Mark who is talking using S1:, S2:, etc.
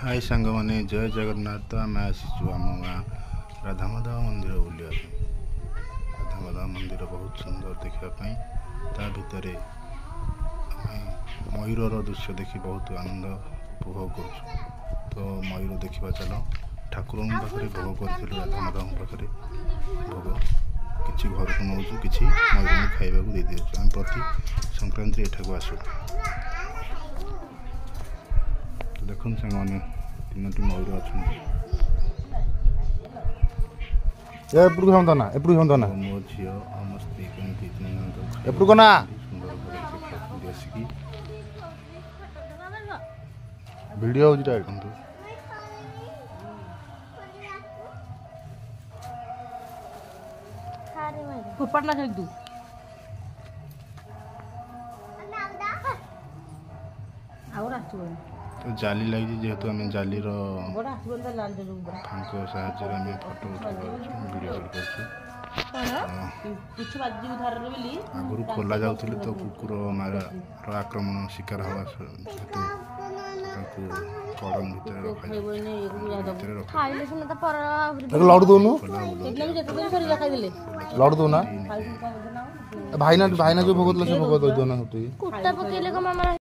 S1: हाय सांग मैंने जय जगन्नाथ आम आसीचु आम गाँ राधामाधव मंदिर बुलिया राधामाधव मंदिर बहुत सुंदर देखापी ता भितर मयूर दृश्य देखी बहुत आनंद उपभोग कर तो मयूर देखा चलो ठाकुर पाखे भोग कर राधामाधव पाखे भोग कि घर को नौ कि मयूर खाइबा दे दिए आम प्रति संक्रांति एठाक आसू तो देखो सांग मैंने तीन मयूर अच्छा
S2: ना
S1: मो झी मो स्त्री कमी
S2: एपड़को ना
S1: सुंदर आसिकी
S2: वीडियो हो
S1: देखु
S3: फुटपाटला फेक दू
S1: तो जाली लगी जेहेतु आम जाली फांक साहय फोटो वीडियो आगुरी खोल जाऊे तो कुकुर मार आक्रमण शिकार हवा हेतु कड़म भितर
S2: लड़ू दौनु लड़ू दौना भाईना भाईना जो भोग से भोग दौना